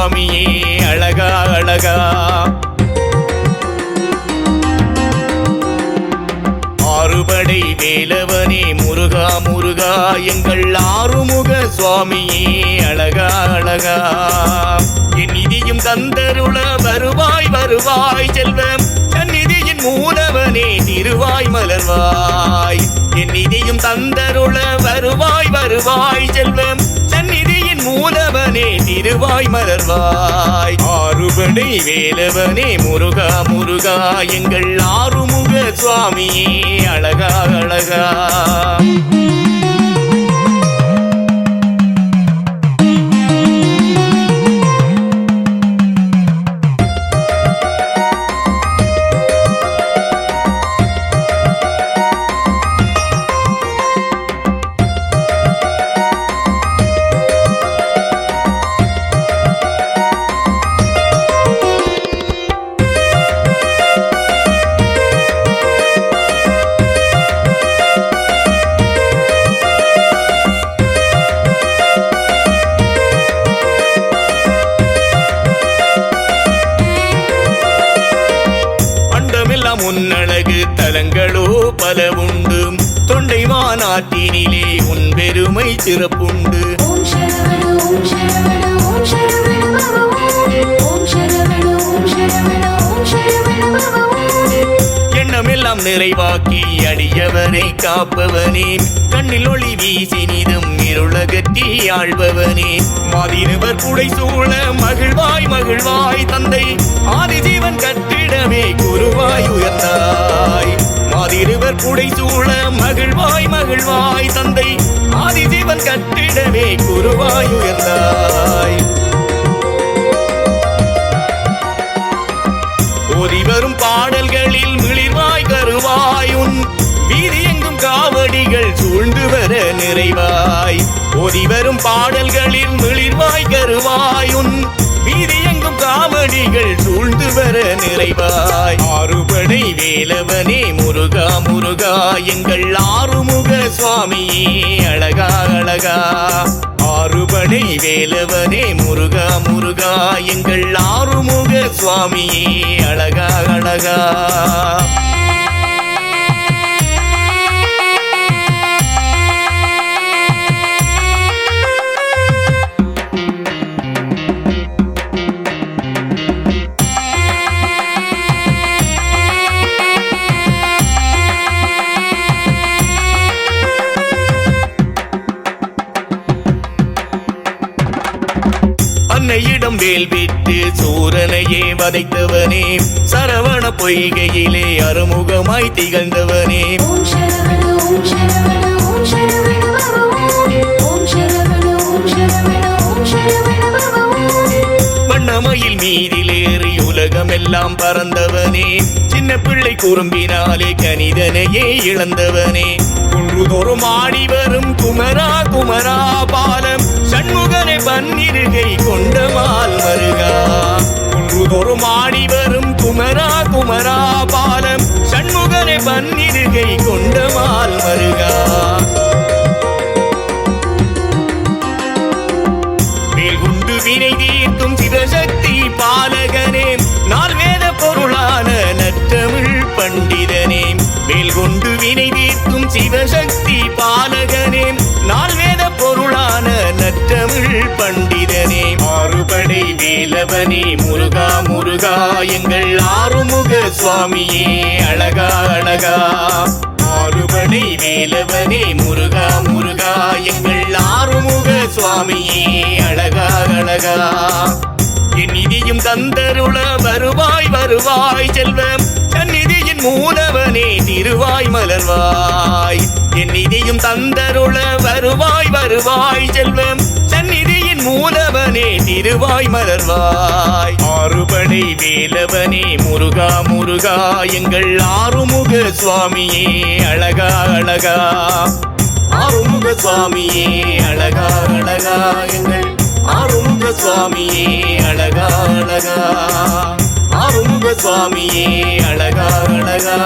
சுவாமியே அழகா அழகா. ஆறுபடை வேலவனே முருகா முருகா எங்கள் ஆறுமுக சுவாமியே அழகா அழகா. என் நிதியும் தந்தருள வருவாய் வருவாய் செல்வம் சந்நிதியின் மூலவனே திருவாய் மலர்வாய். என் நிதியும் தந்தருள வருவாய் வருவாய் செல்வம் சந்நிதியின் மூலவனே திருவாய் மலர்வாய். ஆறுபடை வேலவனே முருகா முருகா எங்கள் ஆறுமுக சுவாமியே அழகா அழகா. உன்னழகு தலங்களோ பல உண்டு தொண்டை மாநாட்டினிலே உன் பெருமை சிறப்புண்டு. எண்ணமெல்லாம் நிறைவாக்கி அடியவரை காப்பவனே கண்ணில் ஒளி வீசி நிதம் இருளகற்றி ஆழ்பவனே. மாதிருவர் புடை சூழ மகிழ்வாய் மகிழ்வாய் தந்தை ஆதிஜீவன் கட்டிடமே குருவாய் உயர்ந்தாய். மாதிருவர் புடை சூழ மகிழ்வாய் மகிழ்வாய் தந்தை ஆதிஜீவன் கட்டிடமே குருவாய் உயர்ந்தாய். ஓதி வரும் பாடல்களில் மிளிர்வாய் கருவாய் உன் வீதி எங்கும் காவடிகள் சூழ்ந்து வர நிறைவாய். ஓதி வரும் பாடல்களில் மிளிர்வாய் கருவாய் உன் வீதி எங்கும் காவடிகள் சூழ்ந்து வர நிறைவாய். ஆறுபடை வேலவனே முருகா முருகா எங்கள் ஆறுமுக சுவாமியே அழகா அழகா. ஆறுபடை வேலவனே முருகா முருகா எங்கள் ஆறுமுக சுவாமியே அழகா அழகா. அன்னையிடம் வேல் விட்டு சூரனையே வதைத்தவனே சரவண பொய்கையிலே அறுமுகமாய் திகழ்ந்தவனே. வண்ணமயில் மீதிலேறி உலகமெல்லாம் பறந்தவனே சின்ன பிள்ளை குறும்பினாலே கனிதனையே இழந்தவனே. குன்றுதோறும் ஆடி வரும் குமரா குமரா பாலம் சண்முகனை பன்னிருகை கொண்டமால் மருகா. குன்றுதோறும் ஆடி வரும் குமரா குமரா பாலம் சண்முகனை பன்னிருகை கொண்டமால் மருகா. வேல்குண்டு வினை தீர்க்கும் சிவசக்தி பாலகனே நால் வேத பொருளான நற்றமிழ் பண்டிதனே. வேல்குண்டு வினை தீர்க்கும் சிவசக்தி பாலகனே நால் வேத பொருளான நற்றமிழ் பண்டிதனே. ஆறுபடை வேலவனே முருகா முருகா எங்கள் ஆறுமுக சுவாமியே அழகா அழகா. ஆறுபடை வேலவனே முருகா முருகா எங்கள் ஆறுமுக சுவாமியே அழகா அழகா. என் நிதியும் தந்தருள வருவாய் வருவாய் செல்வம் சந்நிதியின் மூலவனே திருவாய் மலர்வாய். என் நிதியும் தந்தருள வருவாய் வருவாய் செல்வம் சந்நிதியின் மூலவனே திருவாய் மலர்வாய். ஆறுபடை வேலவனே முருகா முருகா எங்கள் ஆறுமுக சுவாமியே அழகா அழகா. ஆறுமுக சுவாமியே அழகா அழகா எங்கள் ஆறுமுக சுவாமியே அழகா அழகா. ஆறுமுக சுவாமியே அழகா அழகா